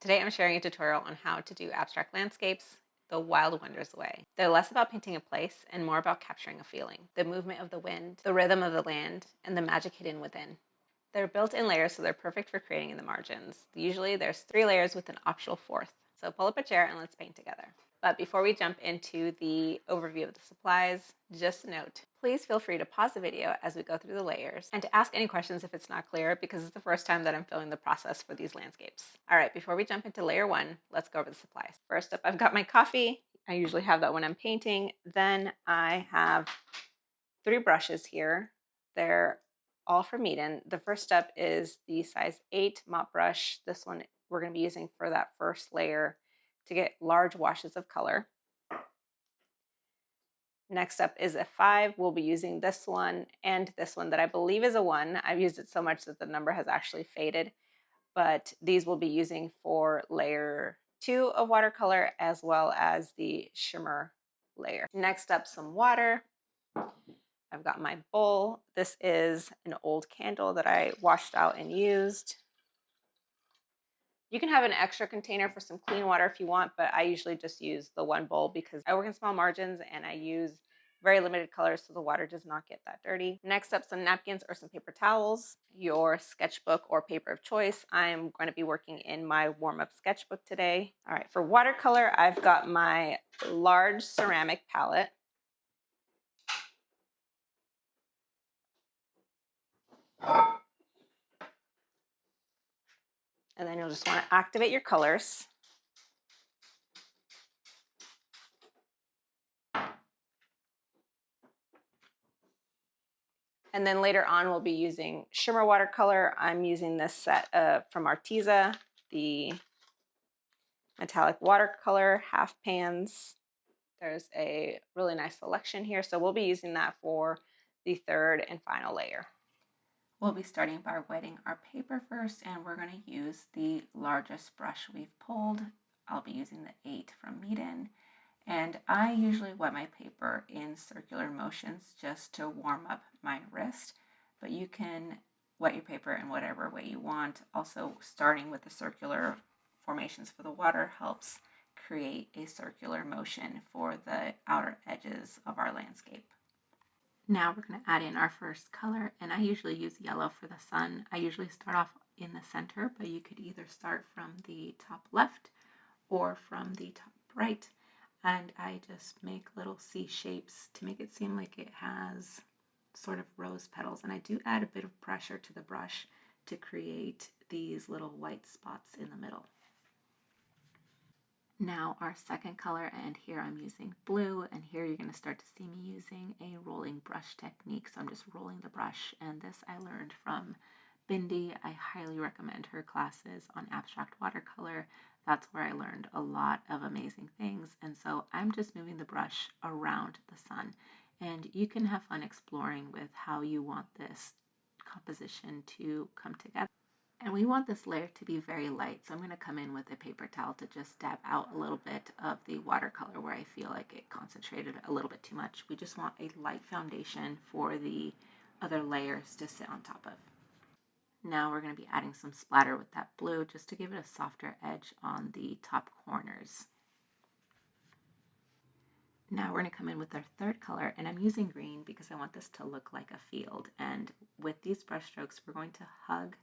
Today I'm sharing a tutorial on how to do abstract landscapes the Wilde Wonders way. They're less about painting a place and more about capturing a feeling, the movement of the wind, the rhythm of the land, and the magic hidden within. They're built in layers, so they're perfect for creating in the margins. Usually there's 3 layers with an optional 4th. So pull up a chair and let's paint together. But before we jump into the overview of the supplies, just a note, please feel free to pause the video as we go through the layers and to ask any questions if it's not clear, because it's the first time that I'm filming the process for these landscapes. All right, before we jump into layer 1, let's go over the supplies. First up, I've got my coffee. I usually have that when I'm painting. Then I have 3 brushes here. They're all from Eden. The first step is the size 8 mop brush. This one we're going to be using for that first layer to get large washes of color. Next up is a 5. We'll be using this one and this one that I believe is a 1. I've used it so much that the number has actually faded, but these we'll be using for layer 2 of watercolor as well as the shimmer layer. Next up, some water. I've got my bowl. This is an old candle that I washed out and used. You can have an extra container for some clean water if you want, but I usually just use the one bowl because I work in small margins and I use very limited colors so the water does not get that dirty. Next up, some napkins or some paper towels, your sketchbook or paper of choice. I'm going to be working in my warm-up sketchbook today. All right, for watercolor, I've got my large ceramic palette. And then you'll just want to activate your colors. And then later on, we'll be using shimmer watercolor. I'm using this set from Arteza, the metallic watercolor half pans. There's a really nice selection here. So we'll be using that for the third and final layer. We'll be starting by wetting our paper first, and we're going to use the largest brush we've pulled. I'll be using the 8 from Meeden. And I usually wet my paper in circular motions just to warm up my wrist, but you can wet your paper in whatever way you want. Also, starting with the circular formations for the water helps create a circular motion for the outer edges of our landscape. Now we're going to add in our first color, and I usually use yellow for the sun. I usually start off in the center, but you could either start from the top left or from the top right. And I just make little C shapes to make it seem like it has sort of rose petals. And I do add a bit of pressure to the brush to create these little white spots in the middle. Now our second color, and here I'm using blue, and here you're going to start to see me using a rolling brush technique. So I'm just rolling the brush, and this I learned from Bindi. I highly recommend her classes on abstract watercolor. That's where I learned a lot of amazing things. And so I'm just moving the brush around the sun, and you can have fun exploring with how you want this composition to come together. And we want this layer to be very light, so I'm going to come in with a paper towel to just dab out a little bit of the watercolor where I feel like it concentrated a little bit too much. We just want a light foundation for the other layers to sit on top of. Now we're going to be adding some splatter with that blue just to give it a softer edge on the top corners. Now we're going to come in with our third color, and I'm using green because I want this to look like a field. And with these brush strokes, we're going to hug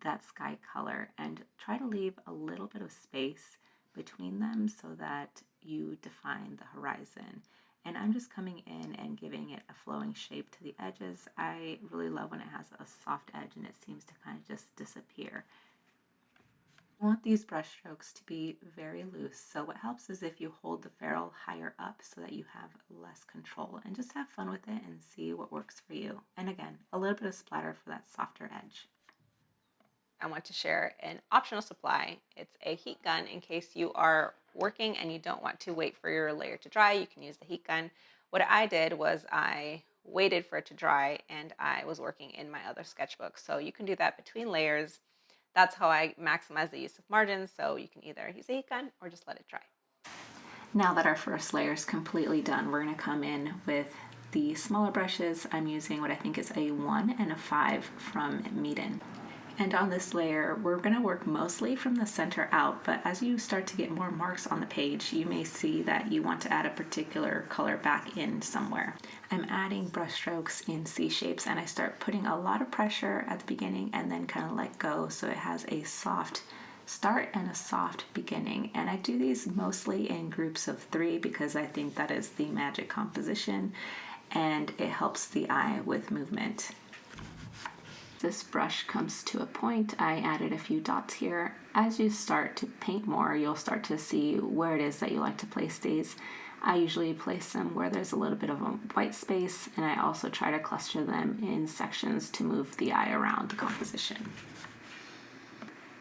that sky color and try to leave a little bit of space between them so that you define the horizon. And I'm just coming in and giving it a flowing shape to the edges. I really love when it has a soft edge and it seems to kind of just disappear. I want these brush strokes to be very loose, so what helps is if you hold the ferrule higher up so that you have less control, and just have fun with it and see what works for you. And again, a little bit of splatter for that softer edge. I want to share an optional supply. It's a heat gun in case you are working and you don't want to wait for your layer to dry. You can use the heat gun. What I did was I waited for it to dry, and I was working in my other sketchbook. So you can do that between layers. That's how I maximize the use of margins. So you can either use a heat gun or just let it dry. Now that our first layer is completely done, we're going to come in with the smaller brushes. I'm using what I think is a 1 and a 5 from Meeden. And on this layer, we're going to work mostly from the center out, but as you start to get more marks on the page, you may see that you want to add a particular color back in somewhere. I'm adding brush strokes in C shapes, and I start putting a lot of pressure at the beginning and then kind of let go so it has a soft start and a soft beginning. And I do these mostly in groups of 3 because I think that is the magic composition and it helps the eye with movement. This brush comes to a point. I added a few dots here. As you start to paint more, you'll start to see where it is that you like to place these. I usually place them where there's a little bit of a white space, and I also try to cluster them in sections to move the eye around the composition.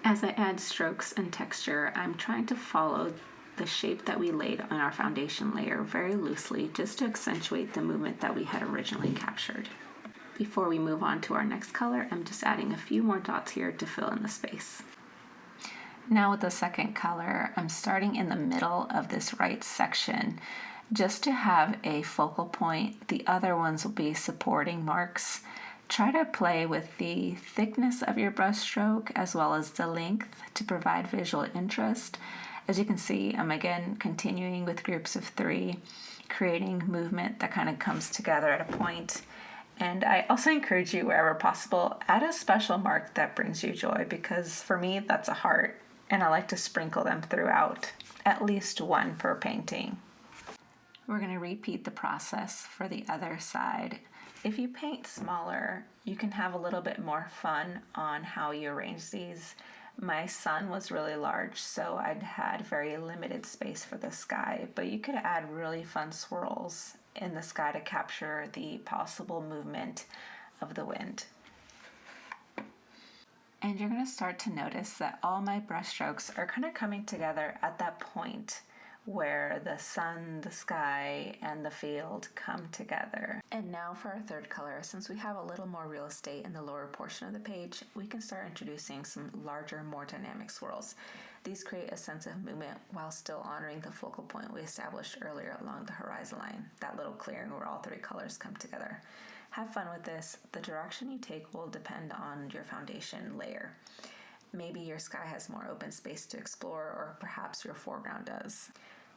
As I add strokes and texture, I'm trying to follow the shape that we laid on our foundation layer very loosely, just to accentuate the movement that we had originally captured. Before we move on to our next color, I'm just adding a few more dots here to fill in the space. Now with the second color, I'm starting in the middle of this right section just to have a focal point. The other ones will be supporting marks. Try to play with the thickness of your brush stroke as well as the length to provide visual interest. As you can see, I'm again continuing with groups of 3, creating movement that kind of comes together at a point. And I also encourage you, wherever possible, add a special mark that brings you joy, because for me, that's a heart, and I like to sprinkle them throughout, at least one per painting. We're going to repeat the process for the other side. If you paint smaller, you can have a little bit more fun on how you arrange these. My sun was really large, so I'd had very limited space for the sky, but you could add really fun swirls in the sky to capture the possible movement of the wind. And you're going to start to notice that all my brush strokes are kind of coming together at that point where the sun, the sky, and the field come together. And now for our third color. Since we have a little more real estate in the lower portion of the page, we can start introducing some larger, more dynamic swirls. These create a sense of movement while still honoring the focal point we established earlier along the horizon line, that little clearing where all 3 colors come together. Have fun with this. The direction you take will depend on your foundation layer. Maybe your sky has more open space to explore, or perhaps your foreground does.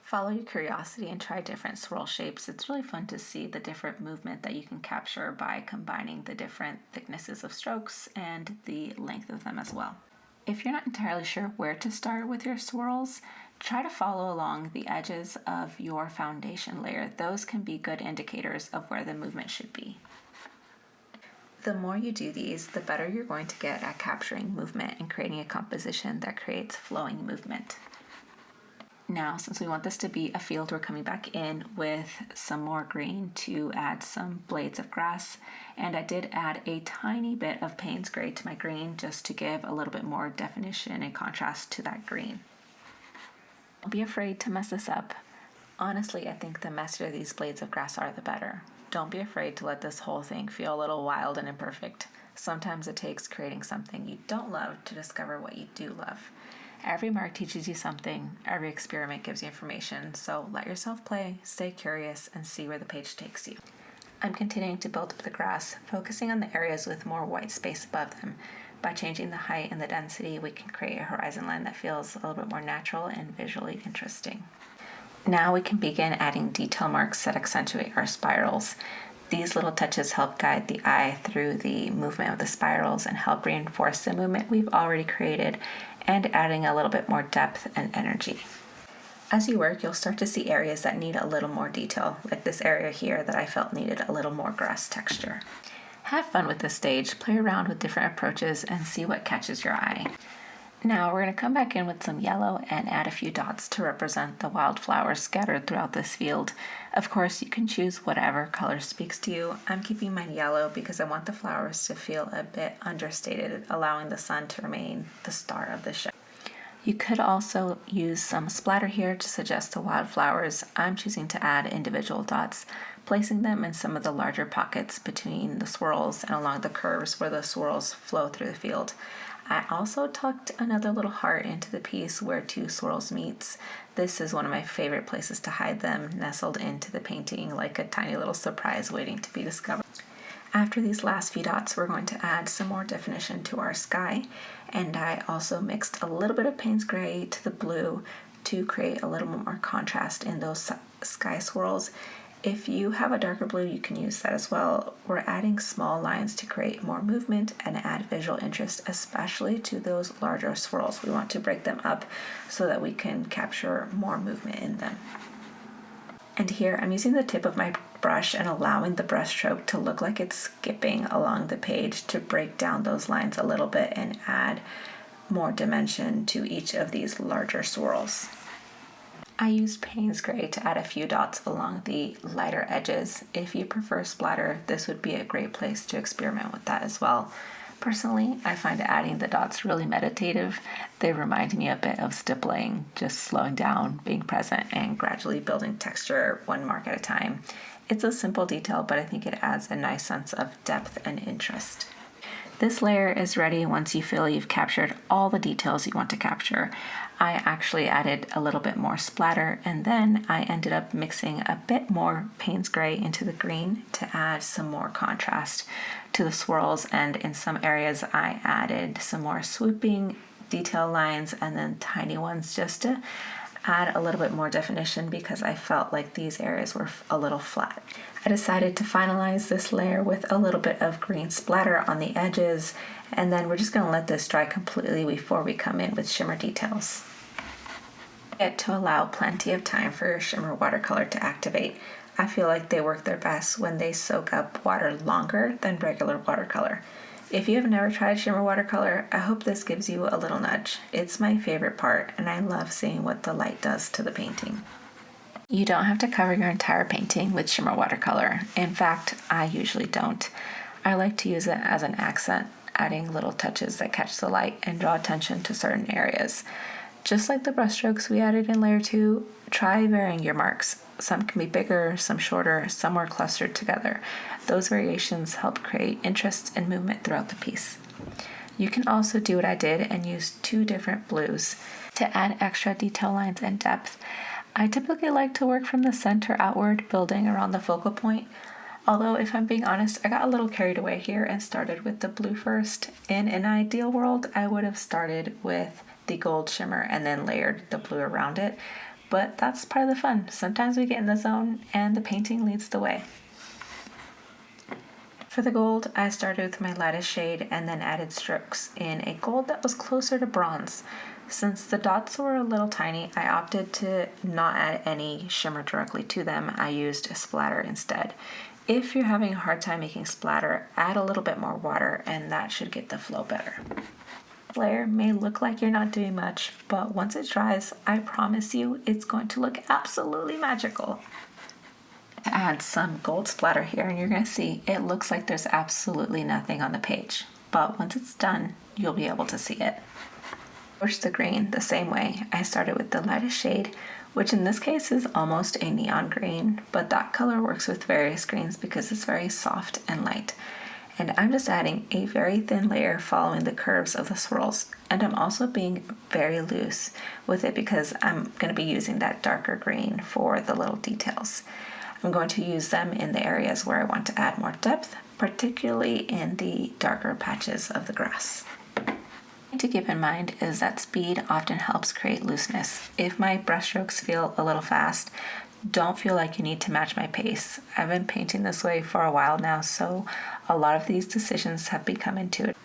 Follow your curiosity and try different swirl shapes. It's really fun to see the different movement that you can capture by combining the different thicknesses of strokes and the length of them as well. If you're not entirely sure where to start with your swirls, try to follow along the edges of your foundation layer. Those can be good indicators of where the movement should be. The more you do these, the better you're going to get at capturing movement and creating a composition that creates flowing movement. Now, since we want this to be a field, we're coming back in with some more green to add some blades of grass. And I did add a tiny bit of Payne's Gray to my green just to give a little bit more definition and contrast to that green. Don't be afraid to mess this up. Honestly, I think the messier these blades of grass are, the better. Don't be afraid to let this whole thing feel a little wild and imperfect. Sometimes it takes creating something you don't love to discover what you do love. Every mark teaches you something, every experiment gives you information, so let yourself play, stay curious, and see where the page takes you. I'm continuing to build up the grass, focusing on the areas with more white space above them. By changing the height and the density, we can create a horizon line that feels a little bit more natural and visually interesting. Now we can begin adding detail marks that accentuate our spirals. These little touches help guide the eye through the movement of the spirals and help reinforce the movement we've already created, and adding a little bit more depth and energy. As you work, you'll start to see areas that need a little more detail, like this area here that I felt needed a little more grass texture. Have fun with this stage, play around with different approaches, and see what catches your eye. Now we're going to come back in with some yellow and add a few dots to represent the wildflowers scattered throughout this field. Of course, you can choose whatever color speaks to you. I'm keeping mine yellow because I want the flowers to feel a bit understated, allowing the sun to remain the star of the show. You could also use some splatter here to suggest the wildflowers. I'm choosing to add individual dots, placing them in some of the larger pockets between the swirls and along the curves where the swirls flow through the field. I also tucked another little heart into the piece where 2 swirls meets. This is one of my favorite places to hide them, nestled into the painting like a tiny little surprise waiting to be discovered. After these last few dots, we're going to add some more definition to our sky, and I also mixed a little bit of Payne's Gray to the blue to create a little more contrast in those sky swirls. If you have a darker blue, you can use that as well. We're adding small lines to create more movement and add visual interest, especially to those larger swirls. We want to break them up so that we can capture more movement in them. And here I'm using the tip of my brush and allowing the brush stroke to look like it's skipping along the page to break down those lines a little bit and add more dimension to each of these larger swirls. I used Payne's Gray to add a few dots along the lighter edges. If you prefer splatter, this would be a great place to experiment with that as well. Personally, I find adding the dots really meditative. They remind me a bit of stippling, just slowing down, being present, and gradually building texture one mark at a time. It's a simple detail, but I think it adds a nice sense of depth and interest. This layer is ready once you feel you've captured all the details you want to capture. I actually added a little bit more splatter, and then I ended up mixing a bit more Payne's Gray into the green to add some more contrast to the swirls, and in some areas I added some more swooping detail lines and then tiny ones just to add a little bit more definition because I felt like these areas were a little flat. I decided to finalize this layer with a little bit of green splatter on the edges, and then we're just going to let this dry completely before we come in with shimmer details. Get to allow plenty of time for your shimmer watercolor to activate. I feel like they work their best when they soak up water longer than regular watercolor. If you have never tried shimmer watercolor, I hope this gives you a little nudge. It's my favorite part, and I love seeing what the light does to the painting. You don't have to cover your entire painting with shimmer watercolor. In fact, I usually don't. I like to use it as an accent, adding little touches that catch the light and draw attention to certain areas. Just like the brushstrokes we added in layer 2, try varying your marks. Some can be bigger, some shorter, some more clustered together. Those variations help create interest and movement throughout the piece. You can also do what I did and use 2 different blues to add extra detail lines and depth. I typically like to work from the center outward, building around the focal point. Although, if I'm being honest, I got a little carried away here and started with the blue first. In an ideal world, I would have started with the gold shimmer and then layered the blue around it. But that's part of the fun. Sometimes we get in the zone and the painting leads the way. For the gold, I started with my lightest shade and then added strokes in a gold that was closer to bronze. Since the dots were a little tiny, I opted to not add any shimmer directly to them. I used a splatter instead. If you're having a hard time making splatter, add a little bit more water and that should get the flow better. This layer may look like you're not doing much, but once it dries, I promise you it's going to look absolutely magical. To add some gold splatter here, and you're going to see it looks like there's absolutely nothing on the page, but once it's done, you'll be able to see it. Approach the green the same way. I started with the lightest shade, which in this case is almost a neon green, but that color works with various greens because it's very soft and light. And I'm just adding a very thin layer following the curves of the swirls, and I'm also being very loose with it because I'm going to be using that darker green for the little details. I'm going to use them in the areas where I want to add more depth, particularly in the darker patches of the grass. To keep in mind is that speed often helps create looseness. If my brushstrokes feel a little fast, don't feel like you need to match my pace. I've been painting this way for a while now, so a lot of these decisions have become intuitive.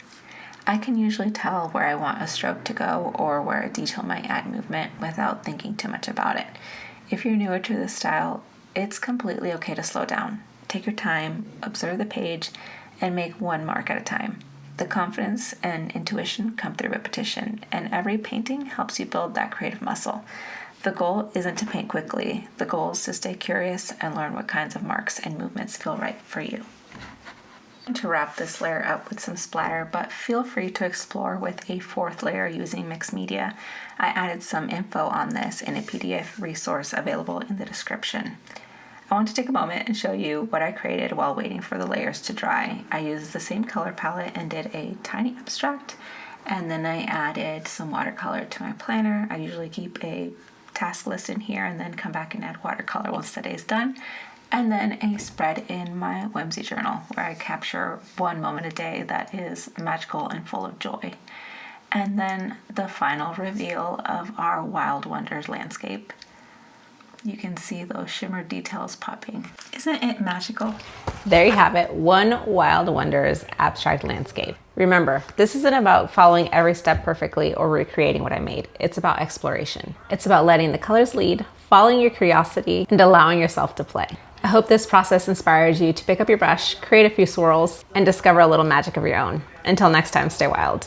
I can usually tell where I want a stroke to go or where a detail might add movement without thinking too much about it. If you're newer to this style, it's completely okay to slow down. Take your time, observe the page, and make one mark at a time. The confidence and intuition come through repetition, and every painting helps you build that creative muscle. The goal isn't to paint quickly. The goal is to stay curious and learn what kinds of marks and movements feel right for you. I'm going to wrap this layer up with some splatter, but feel free to explore with a 4th layer using mixed media. I added some info on this in a PDF resource available in the description. I want to take a moment and show you what I created while waiting for the layers to dry. I used the same color palette and did a tiny abstract, and then I added some watercolor to my planner. I usually keep a task list in here and then come back and add watercolor once the day is done. And then a spread in my whimsy journal where I capture one moment a day that is magical and full of joy. And then the final reveal of our Wilde Wonders landscape. You can see those shimmer details popping. Isn't it magical? There you have it, one Wilde Wonders abstract landscape. Remember, this isn't about following every step perfectly or recreating what I made. It's about exploration. It's about letting the colors lead, following your curiosity, and allowing yourself to play. I hope this process inspires you to pick up your brush, create a few swirls, and discover a little magic of your own. Until next time, stay wild.